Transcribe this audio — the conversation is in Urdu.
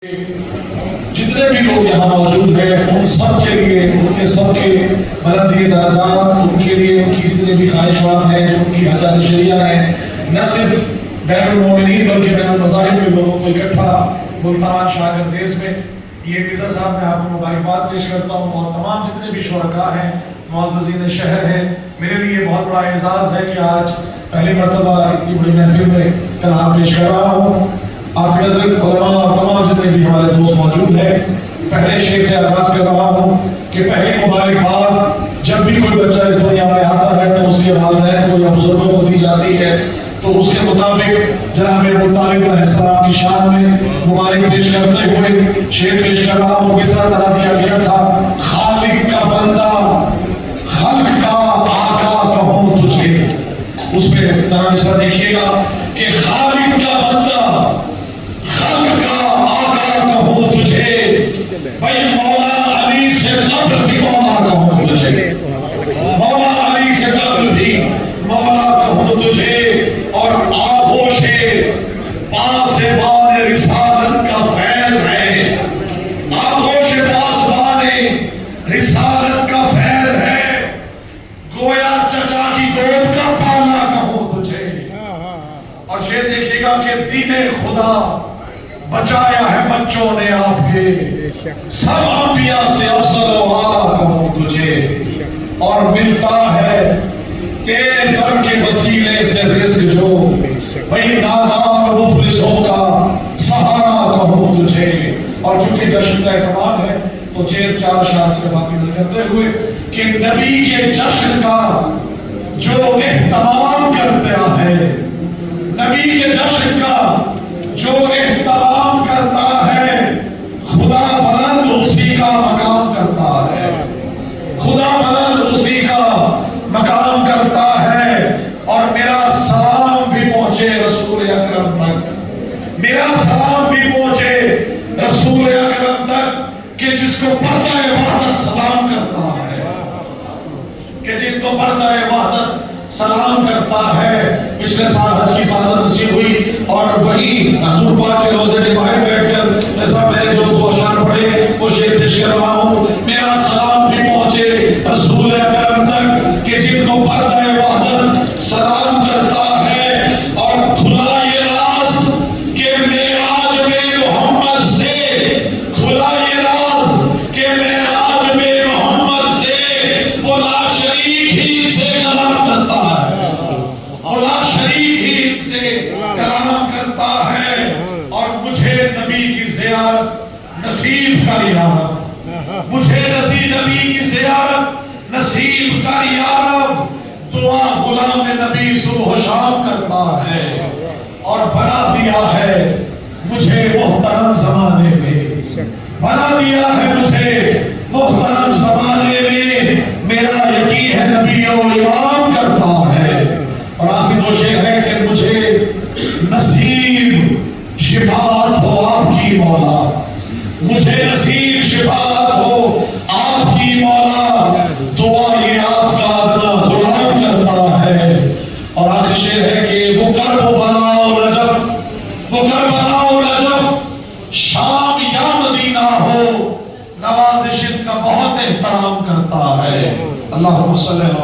جتنے بھی لوگ یہاں موجود ہیں ان سب کے لیے ان کے سب کے بلندی درجات ان کے لیے ان کی جتنے بھی خواہشات ہیں جو ان کی حاجات شریعہ ہیں نہ صرف بین المومنین بلکہ بین المذاہب کے لوگوں کو اکٹھا ملتان شاگردیز میں یہ مرزا صاحب میں آپ کو مبارکباد پیش کرتا ہوں اور تمام جتنے بھی شرکاء ہیں معززین شہر ہیں میرے لیے بہت بڑا اعزاز ہے کہ آج پہلی مرتبہ اتنی بڑی محفل میں کلام پیش کر رہا ہوں آپ کی نظر علماء اور تمام جتنے بھی ہمارے دوست موجود ہیں پہلے شیخ سے آغاز کر رہا ہوں کہ پہلی مبارکباد جب بھی کوئی بچہ اس دنیا میں آتا ہے تو اس کے والدین کو یا بزرگوں کو دی جاتی ہے تو اس کے مطابق جناب ابو طالب علیہ السلام کی شان میں مبارک پیش کرتے ہوئے شعر پیش کر رہا ہوں کس طرح دیا گیا تھا خالق کا بندہ خلق کا آقا کہوں تجھے اس پہ ترا مصرع دیکھیے گا کہ خالق کا بندہ خلق کا آقا کہوں تجھے بھائی مولا علی سے قبل بھی مولا کہوں تجھے مولا علی سے قبل بھی مولا کہوں تجھے اور آغوش پاسبان رسالت کا فیض ہے آغوش پاسبان رسالت کا فیض ہے گویا چچا کی گود کا پالا کہوں تجھے اور یہ دیکھے گا کہ دین خدا بچایا ہے بچوں نے آپ کے سب انبیاء سے افضل و اعلیٰ کہوں تجھے اور ملتا ہے تیرے در کے وسیلے سے رزق جو وہی نادار مفلسوں کا سہارا کہوں تجھے اور کیونکہ جشن کا اہتمام ہے تو چار شاعر سے باقی کرتے ہوئے کہ نبی کے جشن کا جو اہتمام کرتا ہے نبی کے جشن کا جو اہتمام کرتا ہے خدا بلند اسی کا مقام کرتا ہے خدا بلند اسی کا مقام کرتا ہے اور میرا سلام بھی پہنچے رسول اکرم تک میرا سلام بھی پہنچے رسول اکرم تک کہ جس کو پردہ وحدت سلام کرتا ہے کہ جن کو پردہ وحدت سلام کرتا ہے پچھلے سال حج کی سعادت نصیب ہوئی اور وہی حضور پاک کے روضے کے باہر بیٹھ کر ایسا میں نے جو دو اشعار پڑھے وہ شعر پیش کر رہا ہوں میرا سلام بھی پہنچے رسول اکرم تک کہ جن کو پردہ وحدت سلام کرتا ہے اور کھلا یہ راز کہ معراج میں محمد سے کھلا یہ راز کہ معراج میں محمد سے وہ لا شریک ہی سے کلام کرتا ہے وہ لا شریک ہی سے کلام کرتا ہے اور مجھے نبی کی زیارت نصیب کر یا رب مجھے نبی کی زیارت نصیب کر یا رب دعا غلام نبی صبح و شام کرتا ہے اور بنا دیا ہے مجھے محترم زمانے میں بنا دیا ہے مجھے محترم زمانے میں میرا یقین ہے نبی و امام کرتا ہے اور آخری دو شعر ہے کہ مجھے نصیب شفاعت ہو آپ کی مولا مجھے نصیب شفاعت ہو آپ کی مولا دعا یہ آپ کا ادنا غلام کرتا ہے اور آخر شعر ہے کہ وہ کرب بناؤ نجف وہ کرب بناؤ نجف شام یا مدینہ ہو نوازش کا بہت احترام کرتا ہے اللہم صلی اللہ